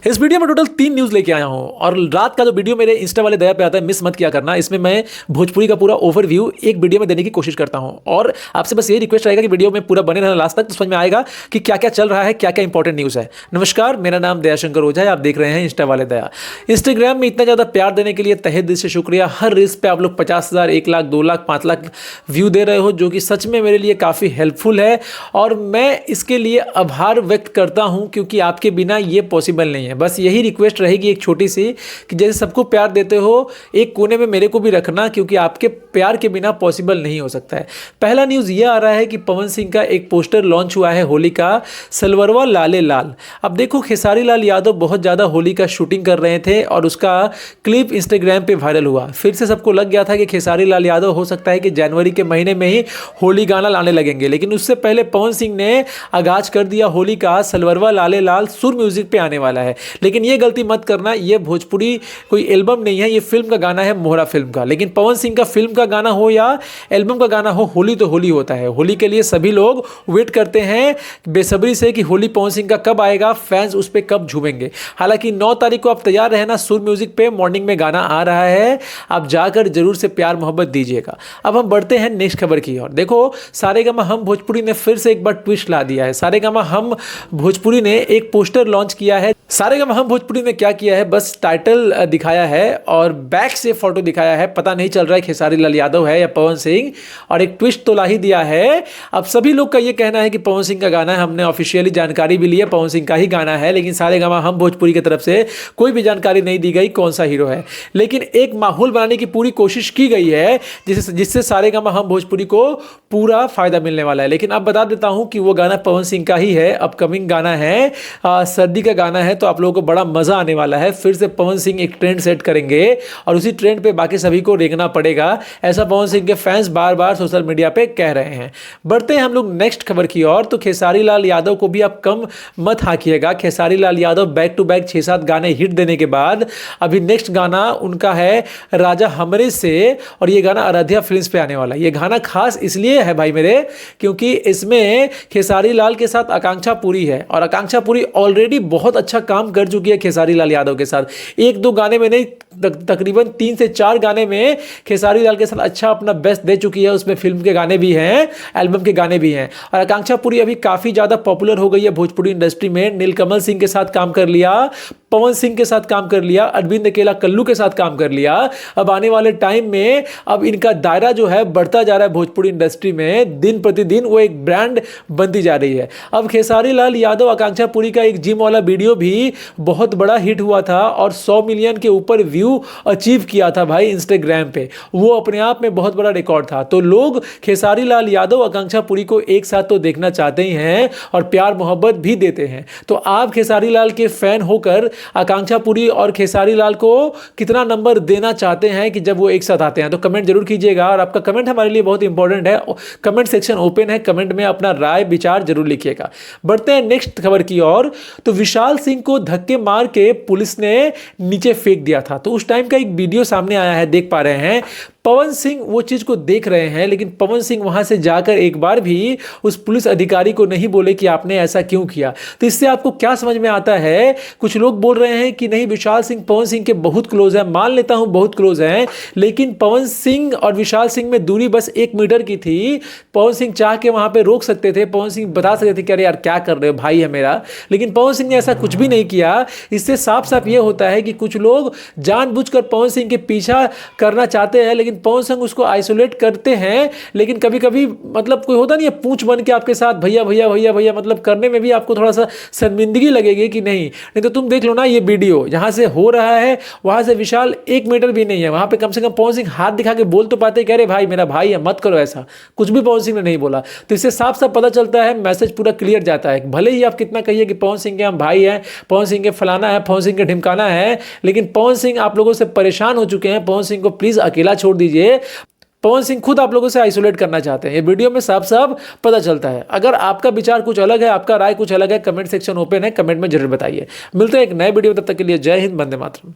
इस वीडियो में total 3 news लेके आया हूं और रात का जो वीडियो मेरे इंस्टा वाले दया पे आता है मिस मत किया करना। इसमें मैं भोजपुरी का पूरा ओवरव्यू एक वीडियो में देने की कोशिश करता हूं और आपसे बस ये रिक्वेस्ट रहेगा कि वीडियो में पूरा बने रहना लास्ट तक, तो समझ में आएगा कि क्या क्या चल रहा है, क्या क्या इंपॉर्टेंट न्यूज़ है। नमस्कार, मेरा नाम दयाशंकर ओझा है, आप देख रहे हैं इंस्टा वाले दया। इंस्टाग्राम में इतना ज़्यादा प्यार देने के लिए तहे दिल से शुक्रिया। हर रील्स पे आप लोग 50,000, 1 लाख, 2 लाख, 5 लाख व्यू दे रहे हो, जो कि सच में मेरे लिए काफ़ी हेल्पफुल है और मैं इसके लिए आभार व्यक्त करता हूं, क्योंकि आपके बिना ये पॉसिबल नहीं है। बस यही रिक्वेस्ट रहेगी एक छोटी सी कि जैसे सबको प्यार देते हो, एक कोने में मेरे को भी रखना, क्योंकि आपके प्यार के बिना पॉसिबल नहीं हो सकता है। पहला न्यूज़ ये आ रहा है कि पवन सिंह का एक पोस्टर लॉन्च हुआ है होली का, सलवरवा लाले लाल। अब देखो, खेसारी लाल यादव बहुत ज़्यादा होली का शूटिंग कर रहे थे और उसका क्लिप इंस्टाग्राम पे वायरल हुआ। फिर से सबको लग गया था कि खेसारी लाल यादव हो सकता है कि जनवरी के महीने में ही होली गाना लाने लगेंगे, लेकिन उससे पहले पवन सिंह ने आगाज कर दिया होली का, सलवरवा लाले लाल सुर म्यूजिक पे आने वाला है। लेकिन ये गलती मत करना, ये भोजपुरी कोई एल्बम नहीं है, ये फिल्म का गाना है, मोहरा फिल्म का। लेकिन पवन सिंह का फिल्म का गाना हो या एल्बम का गाना हो, होली तो होली होता है। होली के लिए सभी लोग वेट करते हैं बेसब्री से कि होली पवन सिंह का कब आएगा, फैंस उस पर कब झूमेंगे। हालांकि 9 तारीख को आप तैयार रहना, सुर म्यूजिक पे मॉर्निंग में गाना आ रहा है, आप जाकर जरूर से प्यार मोहब्बत दीजिएगा। अब हम बढ़ते हैं नेक्स्ट खबर की ओर। देखो, सारेगामा हम भोजपुरी ने फिर से एक बार ट्विस्ट ला दिया है। सारेगामा हम भोजपुरी ने एक पोस्टर लॉन्च किया है। सारेगामा हम भोजपुरी ने क्या किया है, बस टाइटल दिखाया है और बैक से फोटो दिखाया है। पता नहीं चल रहा है खेसारी लाल यादव है या पवन सिंह, और एक ट्विस्ट तो ला ही दिया है। अब सभी लोग का ये कहना है कि पवन सिंह का गाना है, हमने ऑफिशियली जानकारी भी ली है, पवन सिंह का ही गाना है, लेकिन सारेगामा हम भोजपुरी की तरफ से कोई भी जानकारी नहीं दी गई कौन सा हीरो है। लेकिन एक माहौल बनाने की पूरी कोशिश की गई है जिससे सारेगामा हम भोजपुरी को पूरा फायदा मिलने वाला है। लेकिन अब बता देता हूं कि वो गाना पवन सिंह का ही है, अपकमिंग गाना है, सर्दी का गाना है, तो आप लोगों को बड़ा मजा आने वाला है। फिर से पवन सिंह एक ट्रेंड सेट करेंगे और उसी ट्रेंड पे बाकी सभी को रेंगना पड़ेगा, ऐसा पवन सिंह के फैंस बार बार सोशल मीडिया पे कह रहे हैं। बढ़ते हैं हम लोग नेक्स्ट खबर की ओर। तो खेसारी लाल यादव को भी आप कम मत हाकिएगा। Khesari Lal Yadav back to back 6-7 गाने हिट देने के बाद अभी नेक्स्ट गाना उनका है राजा हमरे से, और ये गाना आराध्या फिल्म्स पे आने वाला है। ये गाना खास इसलिए है भाई मेरे, क्योंकि इसमें खेसारी लाल के साथ आकांक्षा पुरी है और आकांक्षा पुरी ऑलरेडी बहुत अच्छा काम कर चुकी है खेसारी लाल यादव के साथ। 1-2 गाने में नहीं, तकरीबन 3 से 4 गाने में खेसारी लाल के साथ अच्छा अपना बेस्ट दे चुकी है। उसमें फिल्म के गाने भी हैं, एल्बम के गाने भी हैं, और आकांक्षा पुरी अभी काफी ज्यादा पॉपुलर हो गई है भोजपुरी इंडस्ट्री में। नीलकमल सिंह के साथ काम कर लिया, पवन सिंह के साथ काम कर लिया, अरविंद अकेला कल्लू के साथ काम कर लिया। अब आने वाले टाइम में अब इनका दायरा जो है बढ़ता जा रहा है भोजपुरी इंडस्ट्री में, दिन प्रतिदिन वो एक ब्रांड बनती जा रही है। अब खेसारी लाल यादव आकांक्षा पुरी का एक जिम वाला वीडियो भी बहुत बड़ा हिट हुआ था और 100 मिलियन के ऊपर व्यू अचीव किया था भाई इंस्टाग्राम पे। वो अपने आप में बहुत बड़ा रिकॉर्ड था। तो लोग खेसारी लाल यादव आकांक्षा पुरी को एक साथ तो देखना चाहते ही हैं और प्यार मोहब्बत भी देते हैं। तो आप खेसारी लाल के फैन होकर आकांक्षा पुरी और खेसारी लाल को कितना नंबर देना चाहते हैं कि जब वो एक साथ आते हैं, तो कमेंट जरूर कीजिएगा। और आपका कमेंट हमारे लिए बहुत इंपॉर्टेंट है, कमेंट सेक्शन ओपन है, कमेंट में अपना राय विचार जरूर लिखिएगा। बढ़ते हैं नेक्स्ट खबर की ओर। तो विशाल सिंह को धक्के मार के पुलिस ने नीचे फेंक दिया था, तो उस टाइम का एक वीडियो सामने आया है, देख पा रहे हैं। पवन सिंह वो चीज को देख रहे हैं, लेकिन पवन सिंह वहां से जाकर एक बार भी उस पुलिस अधिकारी को नहीं बोले कि आपने ऐसा क्यों किया। तो इससे आपको क्या समझ में आता है? कुछ लोग बोल रहे हैं कि नहीं, विशाल सिंह पवन सिंह के बहुत क्लोज है, मान लेता हूं बहुत क्लोज हैं, लेकिन पवन सिंह और विशाल सिंह में दूरी बस 1 मीटर की थी। पवन सिंह चाह के वहां पे रोक सकते थे, पवन सिंह बता सकते थे कि अरे यार क्या कर रहे हो, भाई है मेरा, लेकिन पवन सिंह ने ऐसा कुछ भी नहीं किया। इससे साफ साफ ये होता है कि कुछ लोग जानबूझकर पवन सिंह के पीछा करना चाहते हैं, लेकिन पवन सिंह उसको आइसोलेट करते हैं। लेकिन कभी कभी मतलब कोई होता नहीं है पूंछ बन के आपके साथ भैया भैया भैया भैया, मतलब करने में भी आपको थोड़ा सा शर्मिंदगी लगेगी कि नहीं तो तुम देख लो ना, ये वीडियो जहां से हो रहा है वहां से विशाल 1 मीटर भी नहीं है। वहां पे कम से कम पवन सिंह हाथ दिखा के बोल तो पाते, कह रहे भाई मेरा भाई है, मत करो ऐसा, कुछ भी पवन सिंह ने नहीं बोला। तो इससे साफ साफ पता चलता है, मैसेज पूरा क्लियर जाता है। भले ही आप कितना कहिए कि पवन सिंह के हम भाई हैं, पवन सिंह के फलाना है, पवन सिंह के ढिमकाना है, लेकिन पवन सिंह आप लोगों से परेशान हो चुके हैं। पवन सिंह को प्लीज अकेला छोड़ दीजिए। पवन सिंह खुद आप लोगों से आइसोलेट करना चाहते हैं, ये वीडियो में साफ साफ पता चलता है। अगर आपका विचार कुछ अलग है, आपका राय कुछ अलग है, कमेंट सेक्शन ओपन है, कमेंट में जरूर बताइए। मिलते हैं एक नए वीडियो, तब तक के लिए जय हिंद, वंदे मातरम।